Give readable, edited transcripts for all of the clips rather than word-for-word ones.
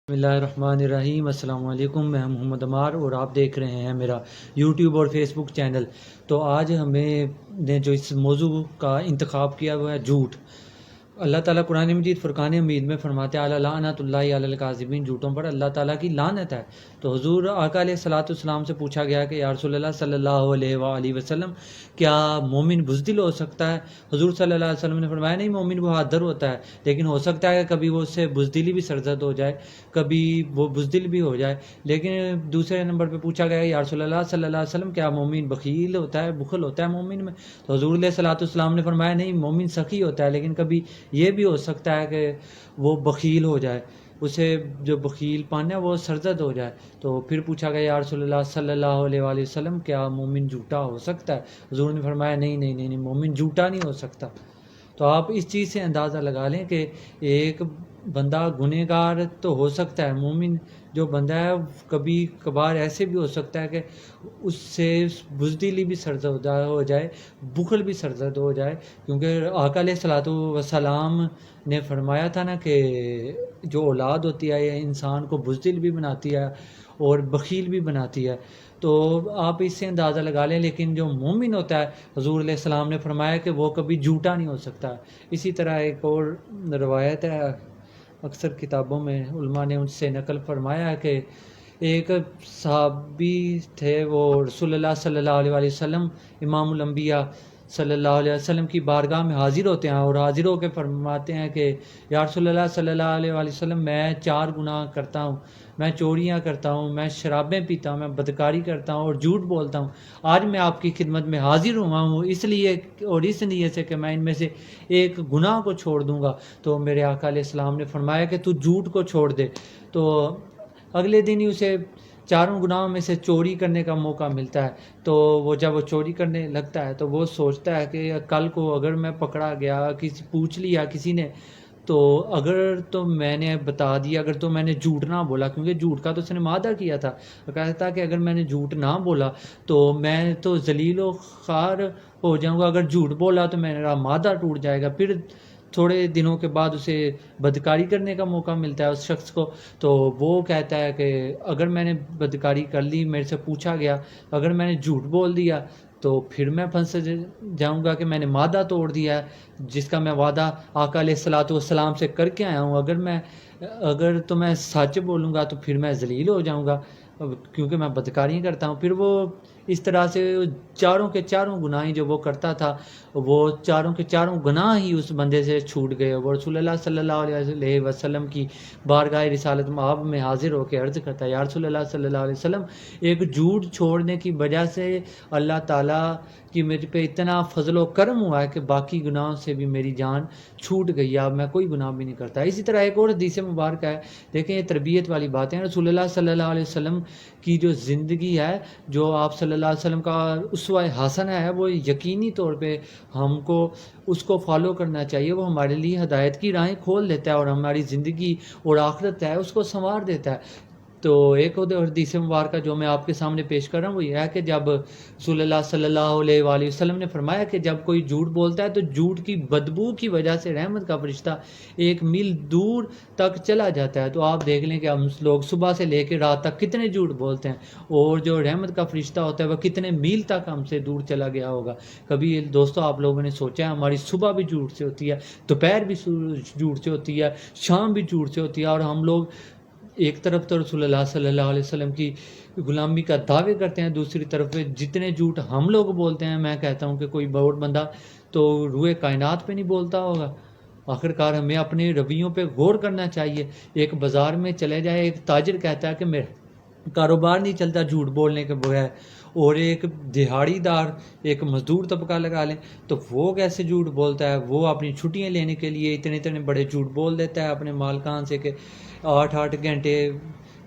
بسم اللہ الرحمن الرحیم۔ السلام علیکم، میں محمد عمار اور آپ دیکھ رہے ہیں میرا یوٹیوب اور فیس بک چینل۔ تو آج ہمیں نے جو اس موضوع کا انتخاب کیا ہوا ہے جھوٹ۔ اللہ تعالیٰ قرآن مجید فرقان حمید میں فرماتے ہیں لعنت اللہ علی الکاذبین، جھوٹوں پر اللہ تعالیٰ کی لعنت ہے۔ تو حضور آقا علیہ الصلوۃ والسلام سے پوچھا گیا کہ یا رسول اللہ صلی اللہ علیہ وآلہ وسلم، کیا مومن بزدل ہو سکتا ہے؟ حضور صلی اللہ علیہ وسلم نے فرمایا نہیں، مومن بہادر ہوتا ہے، لیکن ہو سکتا ہے کہ کبھی وہ اس سے بزدلی بھی سرزد ہو جائے، کبھی وہ بزدل بھی ہو جائے۔ لیکن دوسرے نمبر پہ پوچھا گیا یا رسول اللہ صلی اللہ علیہ وسلم، کیا مومن بخیل ہوتا ہے، بخل ہوتا ہے مومن میں؟ تو حضور علیہ الصلوۃ والسلام نے فرمایا نہیں، مومن سخی ہوتا ہے، لیکن کبھی یہ بھی ہو سکتا ہے کہ وہ بخیل ہو جائے، اسے جو بخیل پن ہے وہ سرزد ہو جائے۔ تو پھر پوچھا گیا یا رسول اللہ صلی اللہ علیہ وآلہ وسلم، کیا مومن جھوٹا ہو سکتا ہے؟ حضور نے فرمایا نہیں، مومن جھوٹا نہیں ہو سکتا۔ تو آپ اس چیز سے اندازہ لگا لیں کہ ایک بندہ گنہگار تو ہو سکتا ہے، مومن جو بندہ ہے کبھی کبھار ایسے بھی ہو سکتا ہے کہ اس سے بزدلی بھی سرزد ہو جائے، بخل بھی سرزد ہو جائے، کیونکہ آقا علیہ الصلوۃ والسلام نے فرمایا تھا نا کہ جو اولاد ہوتی ہے یہ انسان کو بزدل بھی بناتی ہے اور بخیل بھی بناتی ہے۔ تو آپ اس سے اندازہ لگا لیں، لیکن جو مومن ہوتا ہے حضور علیہ السلام نے فرمایا کہ وہ کبھی جھوٹا نہیں ہو سکتا۔ اسی طرح ایک اور روایت ہے، اکثر کتابوں میں علماء نے ان سے نقل فرمایا ہے کہ ایک صحابی تھے، وہ رسول اللہ صلی اللہ علیہ وسلم امام الانبیاء صلی اللہ علیہ وسلم کی بارگاہ میں حاضر ہوتے ہیں اور حاضر ہو کے فرماتے ہیں کہ یا رسول اللہ صلی اللہ علیہ وسلم، میں 4 گناہ کرتا ہوں، میں چوریاں کرتا ہوں، میں شرابیں پیتا ہوں، میں بدکاری کرتا ہوں اور جھوٹ بولتا ہوں۔ آج میں آپ کی خدمت میں حاضر ہوا ہوں اس لیے اور اس نیت سے کہ میں ان میں سے ایک گناہ کو چھوڑ دوں گا۔ تو میرے آقا علیہ السلام نے فرمایا کہ تو جھوٹ کو چھوڑ دے۔ تو اگلے دن ہی اسے 4 گناہوں میں سے چوری کرنے کا موقع ملتا ہے۔ تو وہ جب وہ چوری کرنے لگتا ہے تو وہ سوچتا ہے کہ کل کو اگر میں پکڑا گیا، کسی پوچھ لیا کسی نے، تو اگر تو میں نے بتا دیا، اگر تو میں نے جھوٹ نہ بولا، کیونکہ جھوٹ کا تو اس نے معاہدہ کیا تھا، کہتا کہ اگر میں نے جھوٹ نہ بولا تو میں تو ذلیل و خوار ہو جاؤں گا، اگر جھوٹ بولا تو میرا معاہدہ ٹوٹ جائے گا۔ پھر تھوڑے دنوں کے بعد اسے بدکاری کرنے کا موقع ملتا ہے اس شخص کو، تو وہ کہتا ہے کہ اگر میں نے بدکاری کر لی، میرے سے پوچھا گیا، اگر میں نے جھوٹ بول دیا تو پھر میں پھنس جاؤں گا کہ میں نے معاہدہ توڑ دیا ہے جس کا میں وعدہ آقا علیہ الصلوۃ والسلام سے کر کے آیا ہوں۔ اگر تو میں سچ بولوں گا تو پھر میں ذلیل ہو جاؤں گا کیونکہ میں بدکاری کرتا ہوں۔ پھر وہ اس طرح سے 4 کے 4 گناہ جو وہ کرتا تھا، وہ 4 کے 4 گناہ ہی اس بندے سے چھوٹ گئے۔ وہ رسول اللہ صلی اللہ علیہ وسلم کی بارگاہ رسالت مآب میں حاضر ہو کے عرض کرتا ہے یا رسول اللہ صلی اللہ علیہ وسلم، ایک جھوٹ چھوڑنے کی وجہ سے اللہ تعالیٰ کی میرے پہ اتنا فضل و کرم ہوا ہے کہ باقی گناہوں سے بھی میری جان چھوٹ گئی، اب میں کوئی گناہ بھی نہیں کرتا۔ اسی طرح ایک اور حدیث مبارکہ ہے، دیکھیں یہ تربیت والی باتیں، رسول اللہ صلی اللہ علیہ وسلم کی جو زندگی ہے، جو آپ صلی اللہ علیہ وسلم کا اسوہ حسنہ ہے، وہ یقینی طور پہ ہم کو اس کو فالو کرنا چاہیے۔ وہ ہمارے لیے ہدایت کی راہیں کھول دیتا ہے اور ہماری زندگی اور آخرت ہے اس کو سنوار دیتا ہے۔ تو ایک اور حدیث مبارکہ جو میں آپ کے سامنے پیش کر رہا ہوں وہ یہ ہے کہ جب رسول اللہ صلی اللہ علیہ وآلہ وسلم نے فرمایا کہ جب کوئی جھوٹ بولتا ہے تو جھوٹ کی بدبو کی وجہ سے رحمت کا فرشتہ 1 میل دور تک چلا جاتا ہے۔ تو آپ دیکھ لیں کہ ہم لوگ صبح سے لے کے رات تک کتنے جھوٹ بولتے ہیں، اور جو رحمت کا فرشتہ ہوتا ہے وہ کتنے میل تک ہم سے دور چلا گیا ہوگا۔ کبھی دوستو آپ لوگوں نے سوچا ہے ہماری صبح بھی جھوٹ سے ہوتی ہے، دوپہر بھی جھوٹ سے ہوتی ہے، شام بھی جھوٹ سے ہوتی ہے، اور ہم لوگ ایک طرف تو رسول اللہ صلی اللہ علیہ وسلم کی غلامی کا دعوے کرتے ہیں، دوسری طرف جتنے جھوٹ ہم لوگ بولتے ہیں، میں کہتا ہوں کہ کوئی اور بندہ تو روئے کائنات پہ نہیں بولتا ہوگا۔ آخرکار ہمیں اپنے رویوں پہ غور کرنا چاہیے۔ ایک بازار میں چلے جائے، ایک تاجر کہتا ہے کہ میرا کاروبار نہیں چلتا جھوٹ بولنے کے بغیر، اور ایک دہاڑی دار، ایک مزدور طبقہ لگا لیں تو وہ کیسے جھوٹ بولتا ہے؟ وہ اپنی چھٹیاں لینے کے لیے اتنے بڑے جھوٹ بول دیتا ہے اپنے مالکان سے کہ 8 گھنٹے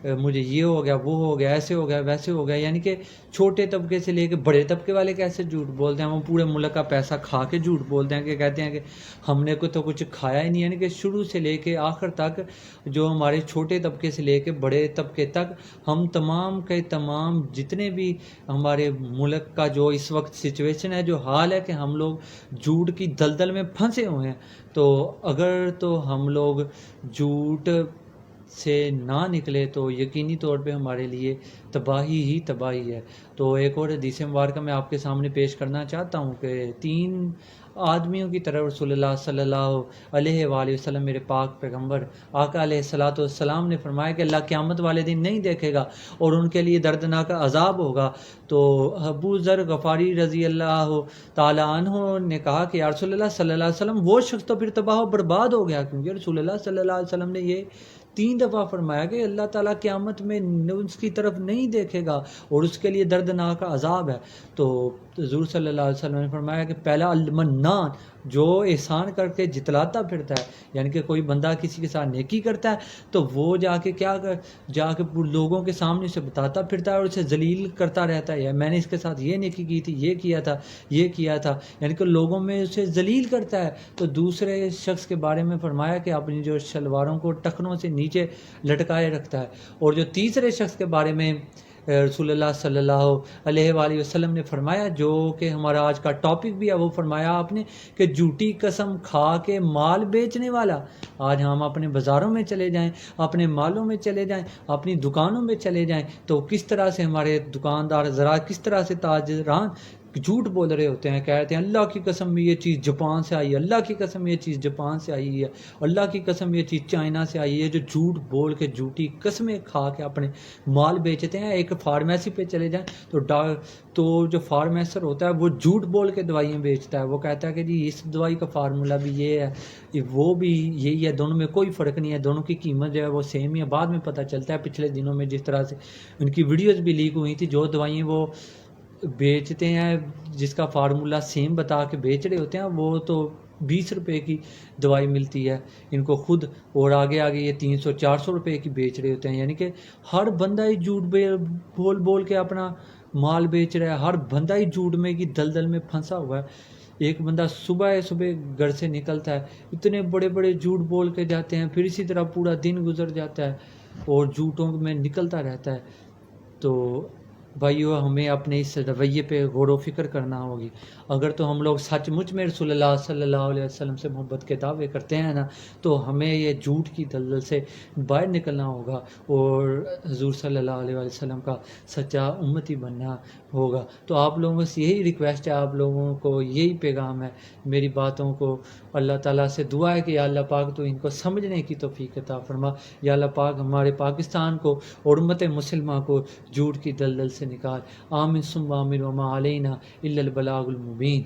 مجھے یہ ہو گیا، وہ ہو گیا، ایسے ہو گیا، ویسے ہو گیا۔ یعنی کہ چھوٹے طبقے سے لے کے بڑے طبقے والے کیسے جھوٹ بولتے ہیں؟ وہ پورے ملک کا پیسہ کھا کے جھوٹ بولتے ہیں کہ کہتے ہیں کہ ہم نے تو کچھ کھایا ہی نہیں۔ یعنی کہ شروع سے لے کے آخر تک جو ہمارے چھوٹے طبقے سے لے کے بڑے طبقے تک، ہم تمام کے تمام جتنے بھی ہمارے ملک کا جو اس وقت سچویشن ہے، جو حال ہے کہ ہم لوگ جھوٹ کی دلدل میں پھنسے ہوئے ہیں۔ تو اگر تو ہم لوگ جھوٹ سے نہ نکلے تو یقینی طور پہ ہمارے لیے تباہی ہی تباہی ہے۔ تو ایک اور حدیث مبارکہ میں آپ کے سامنے پیش کرنا چاہتا ہوں کہ 3 آدمیوں کی طرف رسول اللہ صلی اللہ علیہ وآلہ وسلم میرے پاک پیغمبر آقا علیہ الصلوۃ والسلام نے فرمایا کہ اللہ قیامت والے دن نہیں دیکھے گا اور ان کے لیے دردناک عذاب ہوگا۔ تو ابو ذر غفاری رضی اللہ تعالی عنہ نے کہا کہ یا رسول اللہ صلی اللہ علیہ وسلم وہ شخص تو پھر تباہ و برباد ہو گیا، کیونکہ رسول اللہ صلی اللہ علیہ وسلم نے یہ 3 دفعہ فرمایا کہ اللہ تعالیٰ قیامت میں اس کی طرف نہیں دیکھے گا اور اس کے لیے دردناک عذاب ہے۔ تو حضور صلی اللہ علیہ وسلم نے فرمایا کہ پہلا المنان، جو احسان کر کے جتلاتا پھرتا ہے، یعنی کہ کوئی بندہ کسی کے ساتھ نیکی کرتا ہے تو وہ جا کے جا کے لوگوں کے سامنے اسے بتاتا پھرتا ہے اور اسے ذلیل کرتا رہتا ہے، میں نے اس کے ساتھ یہ نیکی کی تھی، یہ کیا تھا، یہ کیا تھا، یعنی کہ لوگوں میں اسے ذلیل کرتا ہے۔ تو دوسرے شخص کے بارے میں فرمایا کہ اپنی جو شلواروں کو ٹخنوں سے نیچے لٹکائے رکھتا ہے۔ اور جو تیسرے شخص کے بارے میں رسول اللہ صلی اللہ علیہ وآلہ وسلم نے فرمایا، جو کہ ہمارا آج کا ٹاپک بھی ہے، وہ فرمایا آپ نے کہ جھوٹی قسم کھا کے مال بیچنے والا۔ آج ہم اپنے بازاروں میں چلے جائیں، اپنے مالوں میں چلے جائیں، اپنی دکانوں میں چلے جائیں، تو کس طرح سے ہمارے دکاندار ذرا کس طرح سے تاجران جھوٹ بول رہے ہوتے ہیں، کہتے ہیں اللہ کی قسم یہ چیز جاپان سے آئی ہے، اللہ کی قسم یہ چیز جاپان سے آئی ہے، اللہ کی قسم یہ چیز چائنا سے آئی ہے، جو جھوٹ بول کے جھوٹی قسمیں کھا کے اپنے مال بیچتے ہیں۔ ایک فارمیسی پہ چلے جائیں تو جو فارمیسر ہوتا ہے وہ جھوٹ بول کے دوائیاں بیچتا ہے، وہ کہتا ہے کہ جی اس دوائی کا فارمولہ بھی یہ ہے، وہ بھی یہی ہے، دونوں میں کوئی فرق نہیں ہے، دونوں کی قیمت جو ہے وہ سیم ہی ہے۔ بعد میں پتہ چلتا ہے پچھلے دنوں میں جس طرح سے ان کی ویڈیوز بھی لیک ہوئی تھی، جو دوائیاں وہ بیچتے ہیں جس کا فارمولہ سیم بتا کے بیچ رہے ہوتے ہیں، وہ تو 20 روپے کی دوائی ملتی ہے ان کو خود، اور آگے یہ 300-400 روپے کی بیچ رہے ہوتے ہیں۔ یعنی کہ ہر بندہ ہی جھوٹ بول بول کے اپنا مال بیچ رہا ہے، ہر بندہ ہی جھوٹ میں کی دلدل میں پھنسا ہوا ہے۔ ایک بندہ صبح گھر سے نکلتا ہے، اتنے بڑے بڑے جھوٹ بول کے جاتے ہیں، پھر اسی طرح پورا دن گزر جاتا ہے اور جھوٹوں میں نکلتا رہتا ہے۔ تو بھائیو، ہمیں اپنے اس رویے پہ غور و فکر کرنا ہوگی۔ اگر تو ہم لوگ سچ مچ میں رسول اللہ صلی اللہ علیہ وسلم سے محبت کے دعوے کرتے ہیں نا، تو ہمیں یہ جھوٹ کی دلدل سے باہر نکلنا ہوگا اور حضور صلی اللہ علیہ وسلم کا سچا امتی بننا ہوگا۔ تو آپ لوگوں سے یہی ریکویسٹ ہے، آپ لوگوں کو یہی پیغام ہے، میری باتوں کو اللہ تعالیٰ سے دعا ہے کہ یا اللہ پاک تو ان کو سمجھنے کی توفیق عطا فرما۔ یا اللہ پاک ہمارے پاکستان کو اور امت مسلمہ کو جھوٹ کی دلدل سے نکال۔ آمین ثم آمین، وما علینا الا البلاغ المبین۔